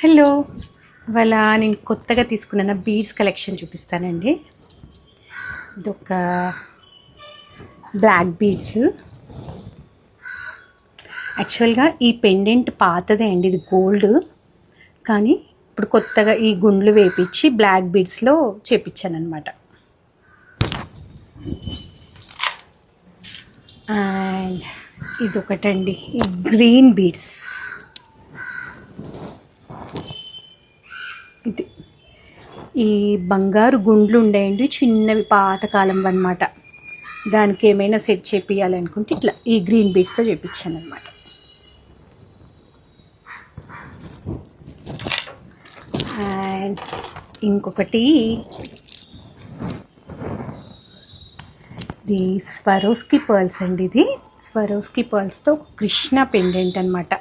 Hello. ఇవాళ నేను కొత్తగా తీసుకున్న బీడ్స్ కలెక్షన్ చూపిస్తానండి. ఇదొక బ్లాక్ బీడ్స్. యాక్చువల్గా ఈ పెండెంట్ పాతదే అండి, ఇది గోల్డ్. కానీ ఇప్పుడు కొత్తగా ఈ గుండ్లు వేపించి బ్లాక్ బీడ్స్లో చేపించాను అనమాట. అండ్ ఇదొకటండి, ఈ గ్రీన్ బీడ్స్. ఇది ఈ బంగారు గుండ్లు ఉండేయండి, చిన్నవి పాతకాలం అన్నమాట. దానికి ఏమైనా సెట్ చేపియాలనుకుంటే ఇట్లా ఈ గ్రీన్ బీడ్స్తో చేపించాను అనమాట. అండ్ ఇంకొకటి ఇది స్వరోస్కి పర్ల్స్ అండి. ఇది స్వరోస్కి పర్ల్స్తో కృష్ణ పెండెంట్ అనమాట.